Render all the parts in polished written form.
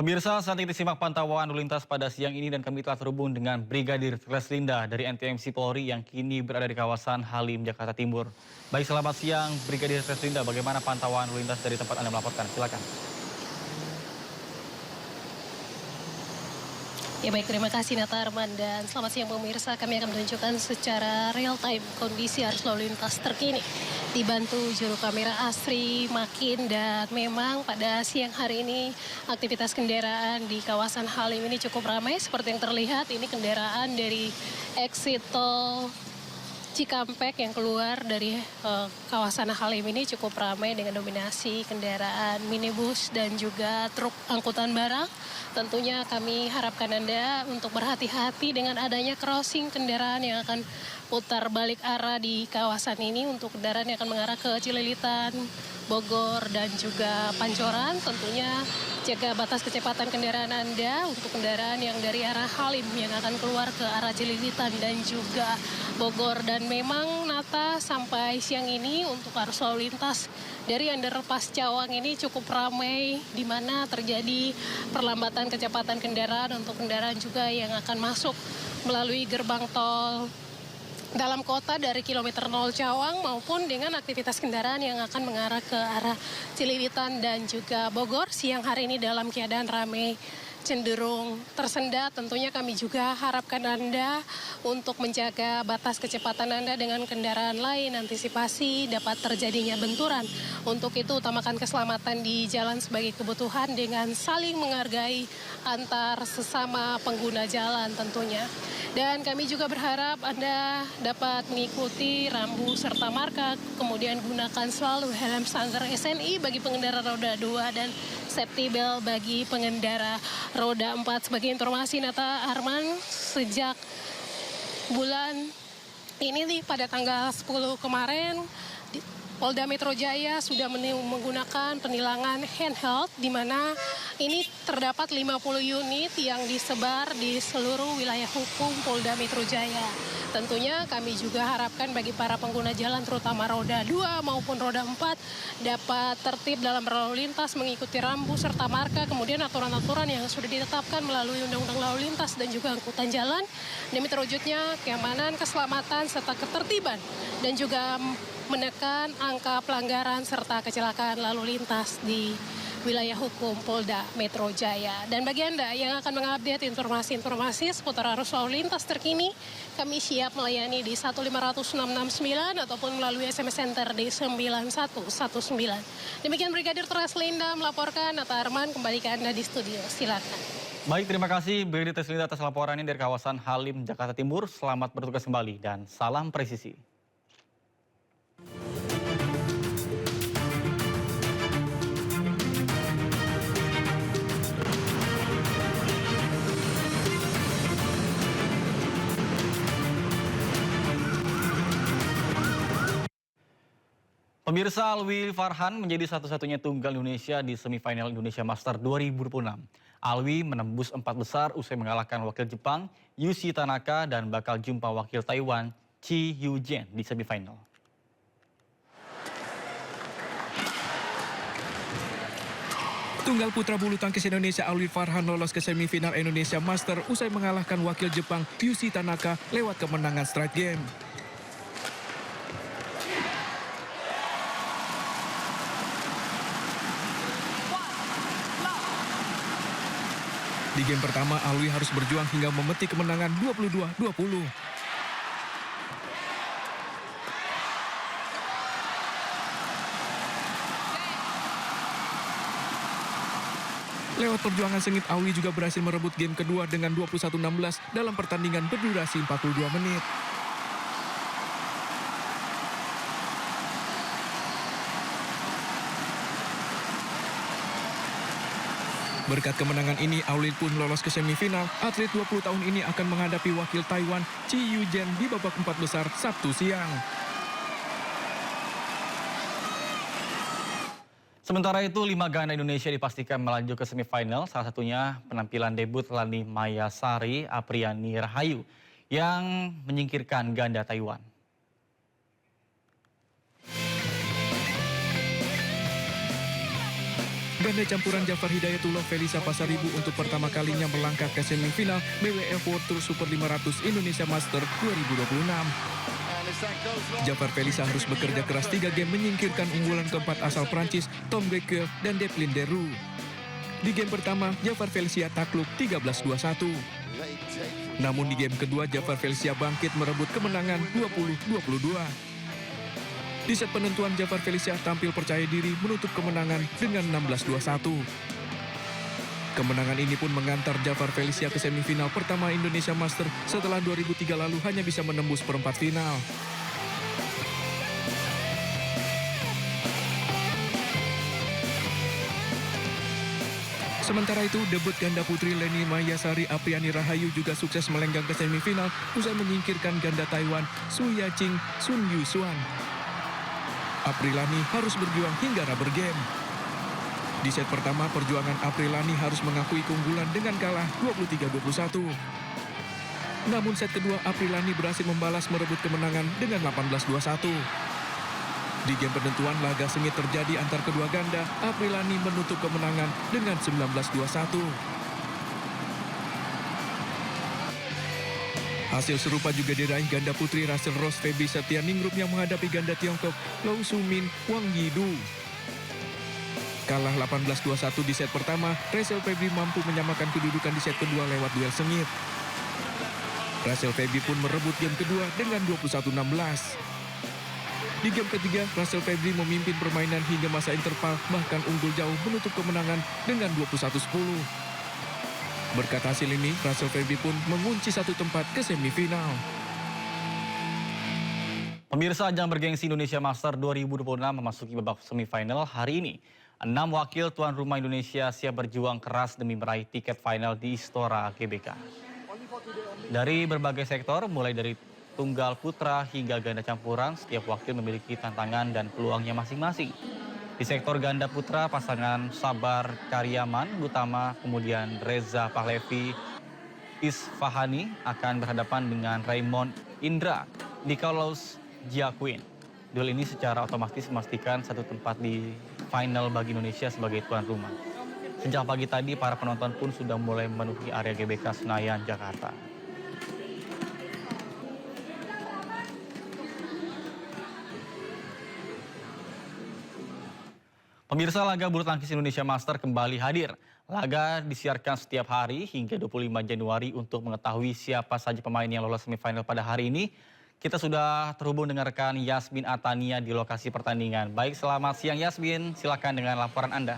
Pemirsa, saat ini simak pantauan lalu lintas pada siang ini dan kami telah terhubung dengan Brigadir Treslinda dari NTMC Polri yang kini berada di kawasan Halim, Jakarta Timur. Baik, selamat siang Brigadir Treslinda, bagaimana pantauan lalu lintas dari tempat Anda melaporkan? Silakan. Ya baik, terima kasih Nata Arman dan selamat siang pemirsa. Kami akan menunjukkan secara real time kondisi arus lalu lintas terkini dibantu juru kamera Asri Makin, dan memang pada siang hari ini aktivitas kendaraan di kawasan Halim ini cukup ramai seperti yang terlihat. Ini kendaraan dari exit tol Cikampek yang keluar dari kawasan Halim ini cukup ramai dengan dominasi kendaraan minibus dan juga truk angkutan barang. Tentunya kami harapkan Anda untuk berhati-hati dengan adanya crossing kendaraan yang akan putar balik arah di kawasan ini untuk kendaraan yang akan mengarah ke Cililitan, Bogor dan juga Pancoran. Tentunya jaga batas kecepatan kendaraan Anda untuk kendaraan yang dari arah Halim yang akan keluar ke arah Cililitan dan juga Bogor. Dan memang Nata, sampai siang ini untuk arus lalu lintas dari underpass Cawang ini cukup ramai, di mana terjadi perlambatan kecepatan kendaraan untuk kendaraan juga yang akan masuk melalui gerbang tol dalam kota dari kilometer 0 Cawang maupun dengan aktivitas kendaraan yang akan mengarah ke arah Cililitan dan juga Bogor siang hari ini dalam keadaan ramai, cenderung tersendat. Tentunya kami juga harapkan Anda untuk menjaga batas kecepatan Anda dengan kendaraan lain, antisipasi dapat terjadinya benturan. Untuk itu utamakan keselamatan di jalan sebagai kebutuhan dengan saling menghargai antar sesama pengguna jalan tentunya. Dan kami juga berharap Anda dapat mengikuti rambu serta marka, kemudian gunakan selalu helm standar SNI bagi pengendara roda 2 dan safety belt bagi pengendara roda 4. Sebagai informasi Nata Arman, sejak bulan ini pada tanggal 10 kemarin, Polda Metro Jaya sudah menggunakan penilangan handheld, di mana ini terdapat 50 unit yang disebar di seluruh wilayah hukum Polda Metro Jaya. Tentunya kami juga harapkan bagi para pengguna jalan terutama roda 2 maupun roda 4 dapat tertib dalam berlalu lintas, mengikuti rambu serta marka, kemudian aturan-aturan yang sudah ditetapkan melalui Undang-Undang Lalu Lintas dan juga angkutan jalan demi terwujudnya keamanan, keselamatan serta ketertiban dan juga menekan angka pelanggaran serta kecelakaan lalu lintas di wilayah hukum Polda Metro Jaya. Dan bagi Anda yang akan mengupdate informasi-informasi seputar arus lalu lintas terkini, kami siap melayani di 15669 ataupun melalui SMS Center di 9119. Demikian Brigadir Treslinda melaporkan. Nata Arman kembali ke Anda di studio. Silakan. Baik, terima kasih Brigadir Treslinda atas laporannya dari kawasan Halim, Jakarta Timur. Selamat bertugas kembali dan salam presisi. Pemirsa, Alwi Farhan menjadi satu-satunya tunggal Indonesia di semifinal Indonesia Master 2026. Alwi menembus 4 besar usai mengalahkan wakil Jepang Yushi Tanaka dan bakal jumpa wakil Taiwan Chi Yu-jen di semifinal. Tunggal putra bulu tangkis Indonesia Alwi Farhan lolos ke semifinal Indonesia Master usai mengalahkan wakil Jepang Yushi Tanaka lewat kemenangan straight game. Di game pertama, Alwi harus berjuang hingga memetik kemenangan 22-20. Lewat perjuangan sengit, Alwi juga berhasil merebut game kedua dengan 21-16 dalam pertandingan berdurasi 42 menit. Berkat kemenangan ini, Alwi pun lolos ke semifinal. Atlet 20 tahun ini akan menghadapi wakil Taiwan Chi Yu-jen di babak 4 besar Sabtu siang. Sementara itu, 5 ganda Indonesia dipastikan melaju ke semifinal, salah satunya penampilan debut Lani Mayasari Apriani Rahayu yang menyingkirkan ganda Taiwan. Ganda campuran Jafar Hidayatullah Felisa Pasaribu untuk pertama kalinya melangkah ke semifinal BWF World Tour Super 500 Indonesia Master 2026. Jafar Felisa harus bekerja keras 3 game menyingkirkan unggulan keempat asal Prancis Tom Grequel dan Devlin Deroux. Di game pertama, Jafar Felisa takluk 13-21. Namun di game kedua, Jafar Felisa bangkit merebut kemenangan 20-22. Di set penentuan, Jafar Felisa tampil percaya diri menutup kemenangan dengan 16-21. Kemenangan ini pun mengantar Jafar Felisa ke semifinal pertama Indonesia Master setelah 2003 lalu hanya bisa menembus perempat final. Sementara itu, debut ganda putri Leni Mayasari Apriani Rahayu juga sukses melenggang ke semifinal usai menyingkirkan ganda Taiwan Su Yaqing Sun Yusuan. Aprilani harus berjuang hingga rubber game. Di set pertama, perjuangan Aprilani harus mengakui keunggulan dengan kalah 23-21. Namun set kedua, Aprilani berhasil membalas merebut kemenangan dengan 18-21. Di game penentuan, laga sengit terjadi antar kedua ganda. Aprilani menutup kemenangan dengan 19-21. Hasil serupa juga diraih ganda putri Rachel Rose Febi Setianingrum yang menghadapi ganda Tiongkok Lau Sumin Wang Yidu. Kalah 18-21 di set pertama, Rachel Febi mampu menyamakan kedudukan di set kedua lewat duel sengit. Rachel Febi pun merebut game kedua dengan 21-16. Di game ketiga, Rachel Febi memimpin permainan hingga masa interval, bahkan unggul jauh menutup kemenangan dengan 21-10. Berkat hasil ini, Rachel Febi pun mengunci satu tempat ke semifinal. Pemirsa, ajang bergengsi Indonesia Master 2026 memasuki babak semifinal hari ini. 6 wakil tuan rumah Indonesia siap berjuang keras demi meraih tiket final di Istora GBK. Dari berbagai sektor, mulai dari tunggal putra hingga ganda campuran, setiap wakil memiliki tantangan dan peluangnya masing-masing. Di sektor ganda putra, pasangan Sabar Karyaman Utama, kemudian Reza Pahlevi Isfahani akan berhadapan dengan Raymond Indra Nikolaus Jacquin. Duel ini secara otomatis memastikan satu tempat di final bagi Indonesia sebagai tuan rumah. Sejak pagi tadi, para penonton pun sudah mulai memenuhi area GBK Senayan, Jakarta. Pemirsa, laga bulu tangkis Indonesia Master kembali hadir. Laga disiarkan setiap hari hingga 25 Januari untuk mengetahui siapa saja pemain yang lolos semifinal pada hari ini. Kita sudah terhubung dengan rekan Yasmin Atania di lokasi pertandingan. Baik, selamat siang Yasmin, silakan dengan laporan Anda.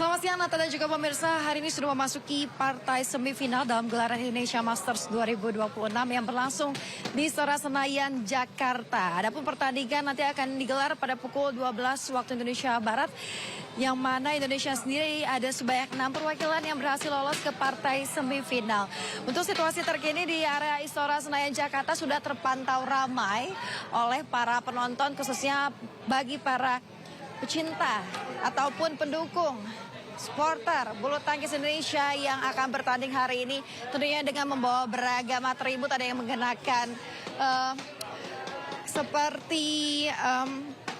Selamat siang Nata dan juga pemirsa, hari ini sudah memasuki partai semifinal dalam gelaran Indonesia Masters 2026 yang berlangsung di Istora Senayan, Jakarta. Adapun pertandingan nanti akan digelar pada pukul 12 waktu Indonesia Barat, yang mana Indonesia sendiri ada sebanyak 6 perwakilan yang berhasil lolos ke partai semifinal. Untuk situasi terkini di area Istora Senayan, Jakarta sudah terpantau ramai oleh para penonton, khususnya bagi para pecinta ataupun pendukung supporter bulu tangkis Indonesia yang akan bertanding hari ini, tentunya dengan membawa beragam atribut. Ada yang mengenakan seperti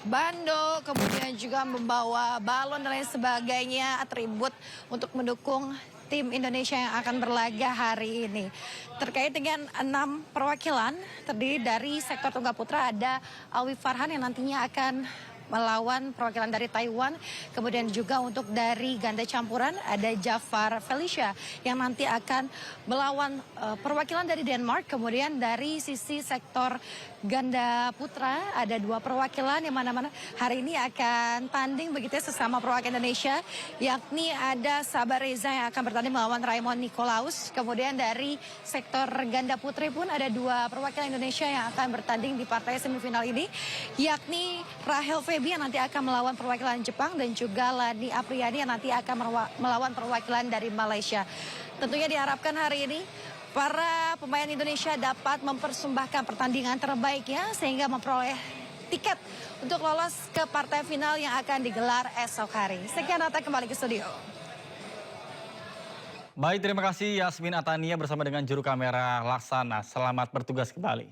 bando, kemudian juga membawa balon dan lain sebagainya, atribut untuk mendukung tim Indonesia yang akan berlaga hari ini. Terkait dengan 6 perwakilan, terdiri dari sektor tunggal putra ada Alwi Farhan yang nantinya akan melawan perwakilan dari Taiwan. Kemudian juga untuk dari ganda campuran ada Jafar Felisa yang nanti akan melawan perwakilan dari Denmark. Kemudian dari sisi sektor ganda putra ada 2 perwakilan yang mana-mana hari ini akan tanding begitu ya, sesama perwakilan Indonesia, yakni ada Sabar Reza yang akan bertanding melawan Raymond Nikolaus. Kemudian dari sektor ganda putri pun ada 2 perwakilan Indonesia yang akan bertanding di partai semifinal ini, yakni Rahel Febi yang nanti akan melawan perwakilan Jepang dan juga Lani Apriani yang nanti akan melawan perwakilan dari Malaysia. Tentunya diharapkan hari ini para pemain Indonesia dapat mempersembahkan pertandingan terbaiknya sehingga memperoleh tiket untuk lolos ke partai final yang akan digelar esok hari. Sekian, Nata, kembali ke studio. Baik, terima kasih Yasmin Atania bersama dengan juru kamera Laksana. Selamat bertugas kembali.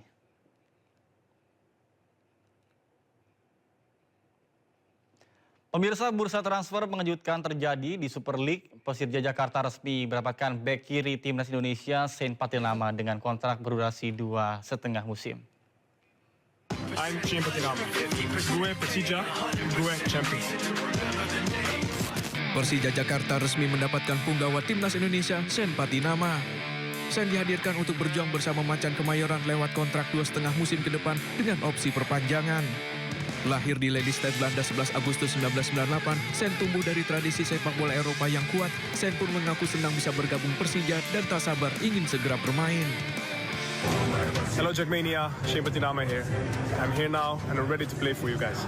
Pemirsa, bursa transfer mengejutkan terjadi di Super League. Persija Jakarta resmi mendapatkan bek kiri timnas Indonesia Saint Patinama dengan kontrak berdurasi 2,5 musim. I'm Saint Patinama. Gue Persija, gue champion. Persija Jakarta resmi mendapatkan punggawa timnas Indonesia Saint Patinama. Saint dihadirkan untuk berjuang bersama Macan Kemayoran lewat kontrak 2,5 musim ke depan dengan opsi perpanjangan. Lahir di Lelystad, Belanda 11 Agustus 1998, Saint tumbuh dari tradisi sepak bola Eropa yang kuat. Saint pun mengaku senang bisa bergabung Persija dan tak sabar ingin segera bermain. Hello Jackmania, Saint Patinama here. I'm here now and I'm ready to play for you guys.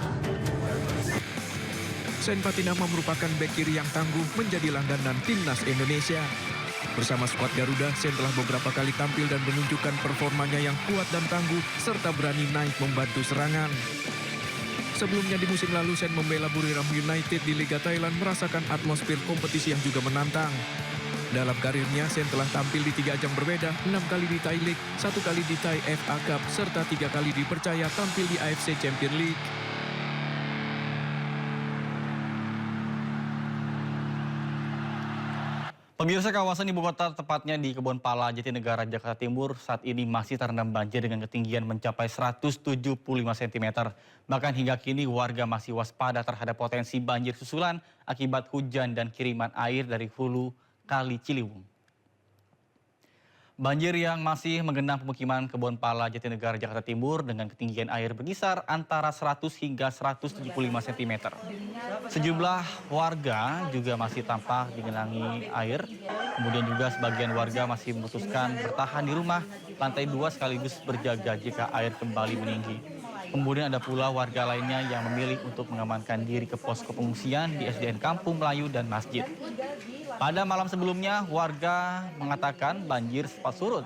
Saint Patinama merupakan bek kiri yang tangguh menjadi langganan timnas Indonesia. Bersama skuad Garuda, Saint telah beberapa kali tampil dan menunjukkan performanya yang kuat dan tangguh serta berani naik membantu serangan. Sebelumnya di musim lalu, Saint membela Buriram United di Liga Thailand merasakan atmosfer kompetisi yang juga menantang. Dalam karirnya, Saint telah tampil di 3 ajang berbeda, 6 kali di Thai League, 1 kali di Thai FA Cup, serta 3 kali dipercaya tampil di AFC Champions League. Pemirsa, kawasan ibu kota tepatnya di Kebonpala, Jatinegara, Jakarta Timur saat ini masih terendam banjir dengan ketinggian mencapai 175 cm. Bahkan hingga kini warga masih waspada terhadap potensi banjir susulan akibat hujan dan kiriman air dari hulu Kali Ciliwung. Banjir yang masih menggenang pemukiman Kebonpala, Jatinegara, Jakarta Timur dengan ketinggian air berkisar antara 100 hingga 175 cm. Sejumlah warga juga masih tampak digenangi air. Kemudian juga sebagian warga masih memutuskan bertahan di rumah lantai 2 sekaligus berjaga jika air kembali meninggi. Kemudian ada pula warga lainnya yang memilih untuk mengamankan diri ke posko pengungsian di SDN Kampung Melayu dan masjid. Pada malam sebelumnya, warga mengatakan banjir sempat surut.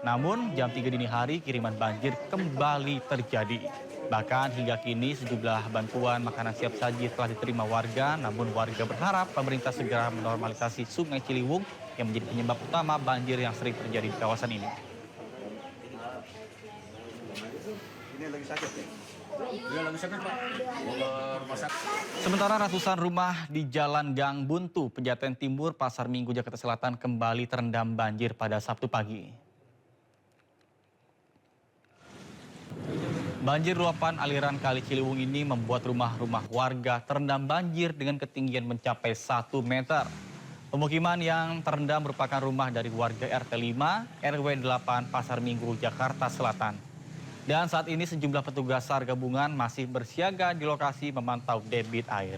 Namun, jam 3 dini hari kiriman banjir kembali terjadi. Bahkan hingga kini sejumlah bantuan makanan siap saji telah diterima warga, namun warga berharap pemerintah segera menormalisasi Sungai Ciliwung yang menjadi penyebab utama banjir yang sering terjadi di kawasan ini. Sementara ratusan rumah di Jalan Gang Buntu, Pejaten Timur, Pasar Minggu, Jakarta Selatan kembali terendam banjir pada Sabtu pagi. Banjir luapan aliran Kali Ciliwung ini membuat rumah-rumah warga terendam banjir dengan ketinggian mencapai 1 meter. Pemukiman yang terendam merupakan rumah dari warga RT 5, RW 8, Pasar Minggu, Jakarta Selatan. Dan saat ini sejumlah petugas SAR gabungan masih bersiaga di lokasi memantau debit air.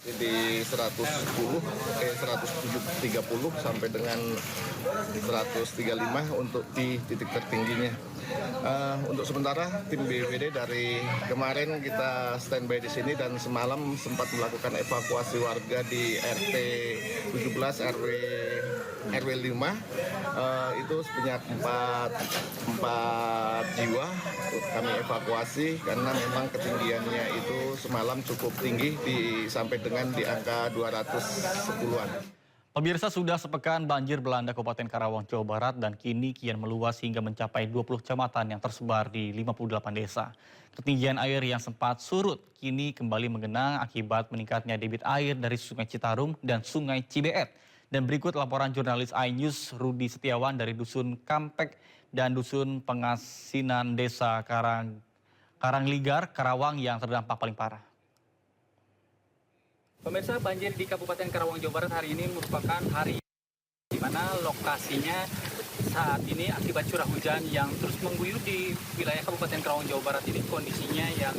Di 130 sampai dengan 135 untuk di titik tertingginya. Untuk sementara tim BPBD dari kemarin kita standby di sini dan semalam sempat melakukan evakuasi warga di RT 17 RW 5 itu sebanyak 4 jiwa kami evakuasi karena memang ketinggiannya itu semalam cukup tinggi sampai dengan di angka 210-an. Pemirsa, sudah sepekan banjir melanda Kabupaten Karawang, Jawa Barat dan kini kian meluas hingga mencapai 20 kecamatan yang tersebar di 58 desa. Ketinggian air yang sempat surut kini kembali menggenang akibat meningkatnya debit air dari Sungai Citarum dan Sungai Cibeet. Dan berikut laporan jurnalis iNews Rudi Setiawan dari Dusun Kampek dan Dusun Pengasinan Desa Karangligar, Karawang yang terdampak paling parah. Pemirsa, banjir di Kabupaten Karawang, Jawa Barat hari ini merupakan hari di mana lokasinya saat ini akibat curah hujan yang terus mengguyur di wilayah Kabupaten Karawang, Jawa Barat ini kondisinya yang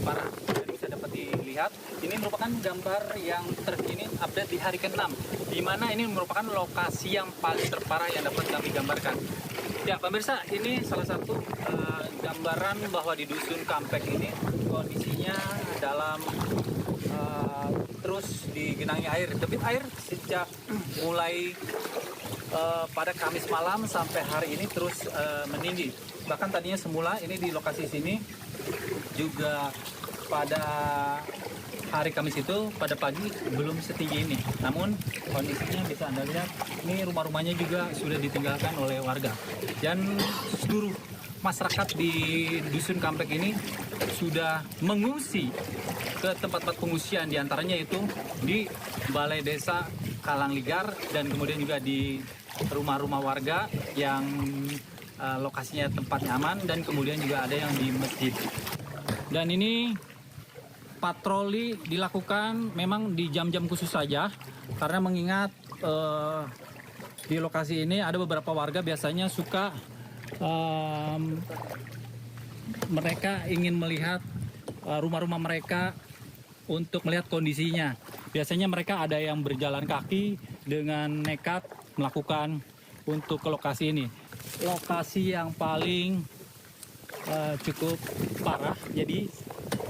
parah. Dan bisa dapat dilihat, ini merupakan gambar yang terkini update di hari ke-6, di mana ini merupakan lokasi yang paling terparah yang dapat kami gambarkan. Ya, pemirsa, ini salah satu gambaran bahwa di Dusun Kampek ini kondisinya dalam terus digenangi air. Debit air sejak mulai pada Kamis malam sampai hari ini terus meninggi. Bahkan tadinya semula ini di lokasi sini juga pada hari Kamis itu pada pagi belum setinggi ini. Namun kondisinya bisa Anda lihat, ini rumah-rumahnya juga sudah ditinggalkan oleh warga. Dan seluruh masyarakat di Dusun Kampek ini sudah mengungsi ke tempat-tempat pengungsian, diantaranya itu di Balai Desa Kalangligar dan kemudian juga di rumah-rumah warga yang lokasinya tempatnya aman, dan kemudian juga ada yang di masjid. Dan ini patroli dilakukan memang di jam-jam khusus saja, karena mengingat di lokasi ini ada beberapa warga biasanya suka mereka ingin melihat rumah-rumah mereka untuk melihat kondisinya. Biasanya mereka ada yang berjalan kaki dengan nekat melakukan untuk ke lokasi ini. Lokasi yang paling cukup parah, jadi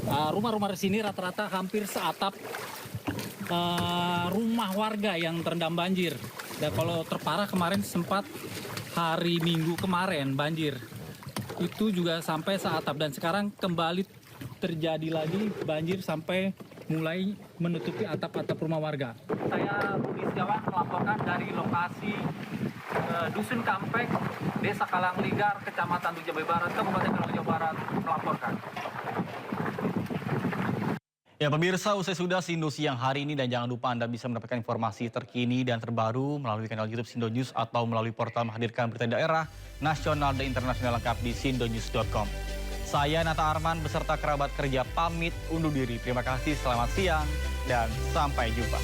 rumah-rumah di sini rata-rata hampir seatap rumah warga yang terendam banjir. Dan kalau terparah kemarin sempat hari Minggu kemarin banjir. Itu juga sampai seatap, dan sekarang kembali terjadi lagi banjir sampai mulai menutupi atap-atap rumah warga. Saya Budi Setiawan melaporkan dari lokasi Dusun Kampek, Desa Kalangligar, Kecamatan Tujabai Barat, Kabupaten Karawang Jawa Barat melaporkan. Ya pemirsa, usai sudah Sindo Siang hari ini, dan jangan lupa Anda bisa mendapatkan informasi terkini dan terbaru melalui kanal YouTube Sindo News atau melalui portal menghadirkan berita daerah, nasional dan internasional lengkap di sindonews.com. Saya Nata Arman beserta kerabat kerja pamit undur diri. Terima kasih, selamat siang, dan sampai jumpa.